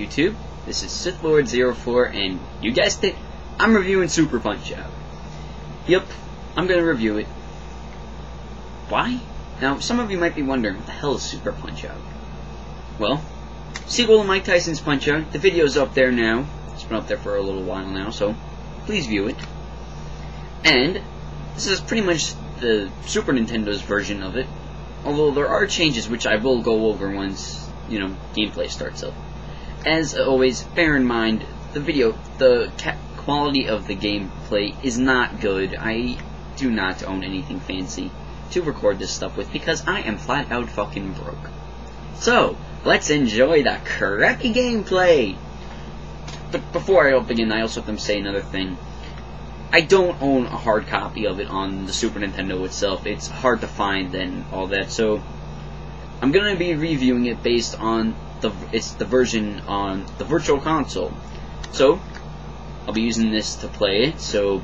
YouTube? This is SithLord04, and you guessed it, I'm reviewing Super Punch-Out. Yep, I'm gonna review it. Why? Now, some of you might be wondering, what the hell is Super Punch-Out? Well, sequel to Mike Tyson's Punch-Out. The video's up there now. It's been up there for a little while now, so please view it. And this is pretty much the Super Nintendo's version of it, although there are changes which I will go over once, gameplay starts up. As always, bear in mind, the quality of the gameplay is not good. I do not own anything fancy to record this stuff with because I am flat out fucking broke. So, let's enjoy the crappy gameplay! But before I begin, I also have to say another thing. I don't own a hard copy of it on the Super Nintendo itself. It's hard to find and all that, so I'm going to be reviewing it based on the version on the Virtual Console. So, I'll be using this to play it, so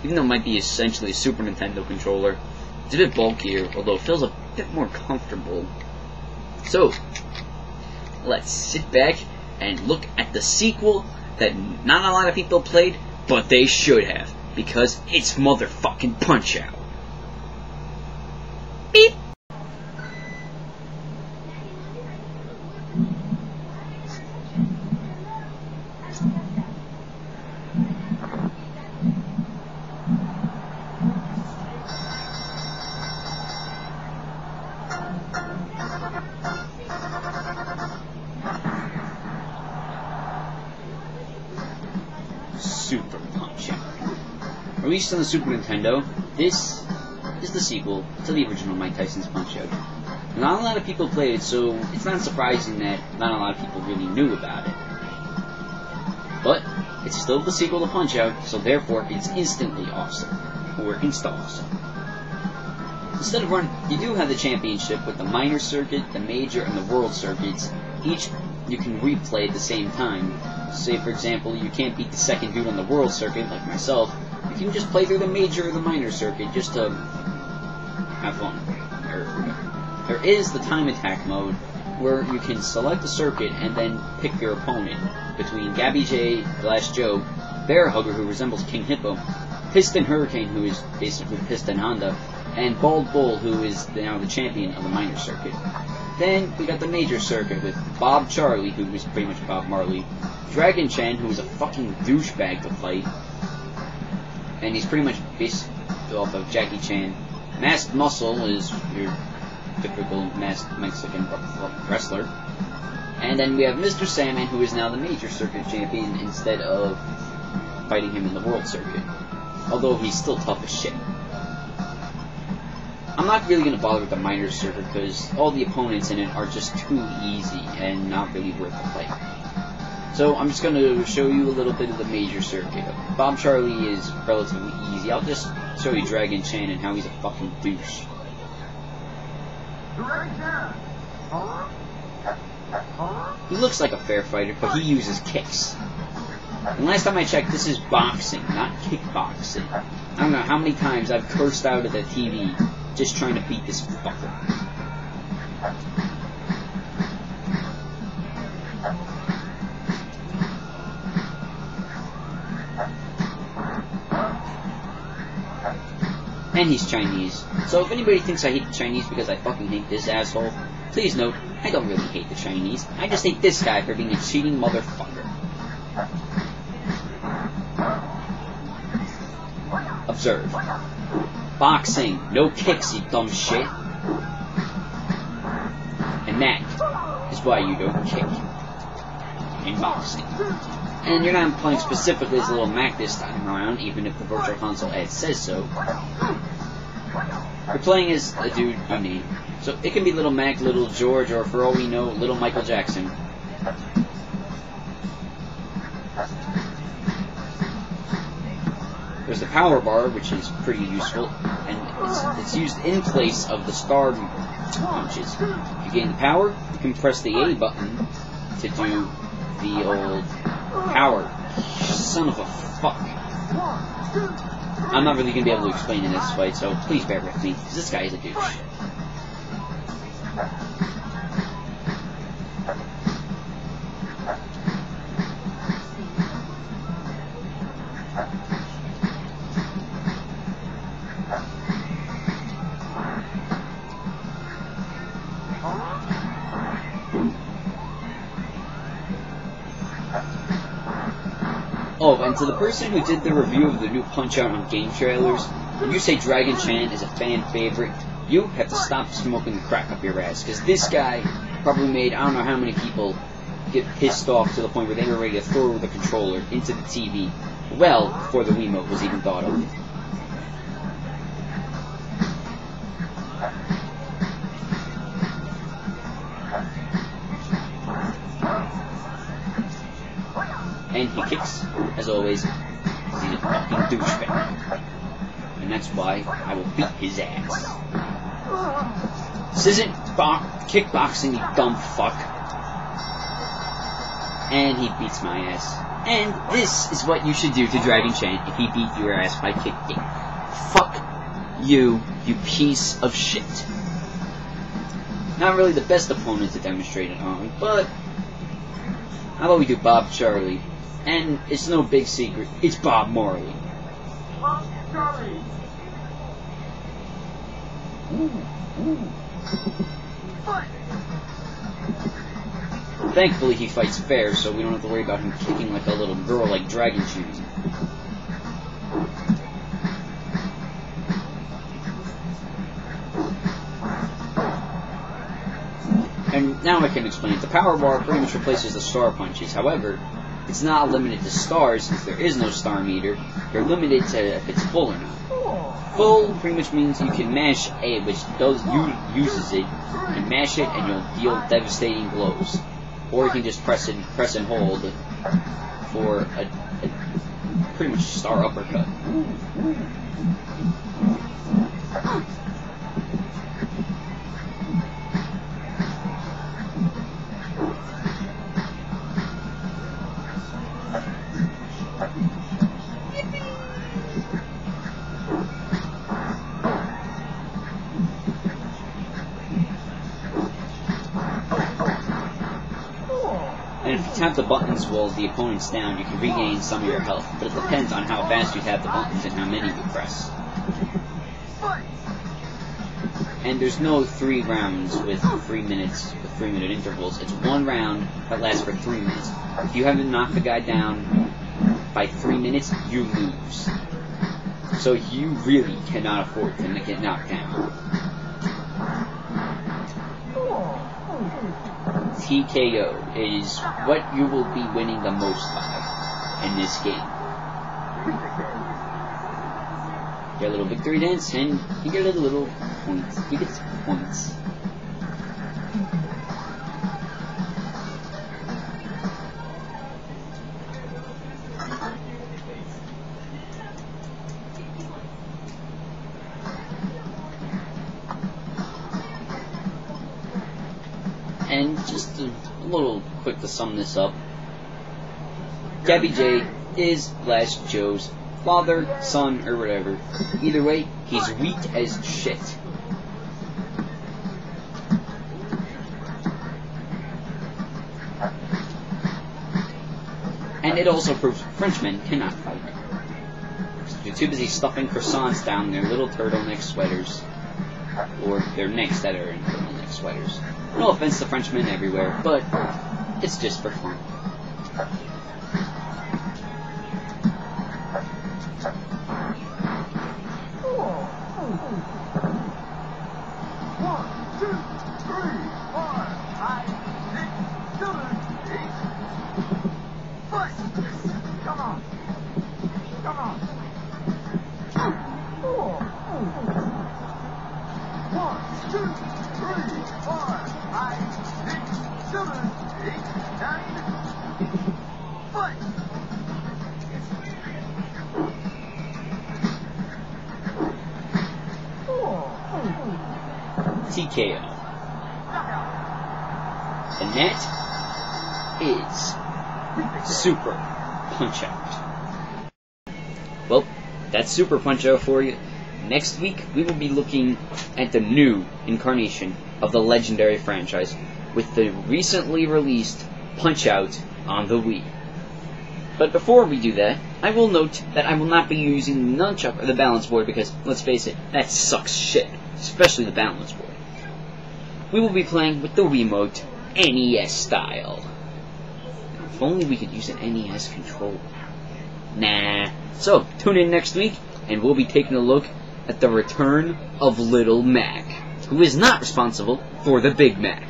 even though it might be essentially a Super Nintendo controller, it's a bit bulkier, although it feels a bit more comfortable. So, let's sit back and look at the sequel that not a lot of people played, but they should have, because it's motherfucking Punch-Out. Beep! Super Punch-Out. Released on the Super Nintendo, this is the sequel to the original Mike Tyson's Punch-Out. Not a lot of people played it, so it's not surprising that not a lot of people really knew about it. But it's still the sequel to Punch-Out, so therefore it's instantly awesome. Or insta-awesome. Instead of you do have the championship with the minor circuit, the major, and the world circuits. Each you can replay at the same time. Say, for example, you can't beat the second dude on the world circuit, like myself. You can just play through the major or the minor circuit just to have fun. There is the time attack mode, where you can select the circuit and then pick your opponent between Gabby J, Glass Joe, Bear Hugger, who resembles King Hippo, Piston Hurricane, who is basically Piston Honda, and Bald Bull, who is now the champion of the minor circuit. Then we got the major circuit with Bob Charlie, who is pretty much Bob Marley, Dragon Chan, who is a fucking douchebag to fight, and he's pretty much based off of Jackie Chan. Masked Muscle is your typical masked Mexican wrestler. And then we have Mr. Sandman, who is now the major circuit champion instead of fighting him in the world circuit. Although he's still tough as shit. I'm not really going to bother with the minor circuit because all the opponents in it are just too easy and not really worth the fight. So I'm just going to show you a little bit of the major circuit. Bob Charlie is relatively easy. I'll just show you Dragon Chan and how he's a fucking douche. He looks like a fair fighter, but he uses kicks. And last time I checked, this is boxing, not kickboxing. I don't know how many times I've cursed out at the TV just trying to beat this fucker. And he's Chinese. So if anybody thinks I hate the Chinese because I fucking hate this asshole, please note, I don't really hate the Chinese. I just hate this guy for being a cheating motherfucker. Observe. Boxing, no kicks, you dumb shit. And that is why you don't kick in boxing. And you're not playing specifically as Little Mac this time around, even if the Virtual Console ad says so. You're playing as a dude you name. So it can be Little Mac, Little George, or for all we know, Little Michael Jackson. There's the power bar, which is pretty useful, and it's used in place of the star punches. If you gain the power, you can press the A button to do the old power. Son of a fuck. I'm not really going to be able to explain in this fight, so please bear with me, because this guy is a douche. Oh, and to the person who did the review of the new Punch-Out on game trailers, when you say Dragon Chan is a fan favorite, you have to stop smoking the crack up your ass, because this guy probably made I don't know how many people get pissed off to the point where they were ready to throw the controller into the TV well before the Wiimote was even thought of. And he kicks, as always, because he's a fucking douchebag. And that's why I will beat his ass. This isn't kickboxing, you dumb fuck. And he beats my ass. And this is what you should do to Dragon Chan if he beat your ass by kicking. Fuck you, you piece of shit. Not really the best opponent to demonstrate it on, but how about we do Bob Charlie? And it's no big secret, it's Bob Marley. Bob Charlie! Thankfully he fights fair, so we don't have to worry about him kicking like a little girl like Dragon Chan. And now I can explain it. The power bar pretty much replaces the star punches. However, it's not limited to stars since there is no star meter. You're limited to if it's full or not. Full pretty much means you can mash A, which uses it. You can mash it and you'll deal devastating blows. Or you can just press and hold for a pretty much star uppercut. And if you tap the buttons while the opponent's down, you can regain some of your health, but it depends on how fast you tap the buttons and how many you press. And there's no 3 rounds with 3 minutes, with 3-minute intervals. It's 1 round that lasts for 3 minutes. If you haven't knocked the guy down by 3 minutes, you lose. So you really cannot afford to get knocked down. TKO is what you will be winning the most by in this game. Get a little victory dance, and you get a little points. You get points. And just a little quick to sum this up, Gabby J is Last Joe's father, son, or whatever. Either way, he's weak as shit. And it also proves Frenchmen cannot fight. They're too busy stuffing croissants down their little turtleneck sweaters, or their necks that are in turtleneck sweaters. No offense to Frenchmen everywhere, but it's just for fun. TKO. And that is Super Punch-Out. Well, that's Super Punch-Out for you. Next week, we will be looking at the new incarnation of the legendary franchise with the recently released Punch-Out on the Wii. But before we do that, I will note that I will not be using the nunchuck or the balance board because, let's face it, that sucks shit, especially the balance board. We will be playing with the Wiimote NES style. If only we could use an NES controller. Nah. So, tune in next week, and we'll be taking a look at the return of Little Mac, who is not responsible for the Big Mac.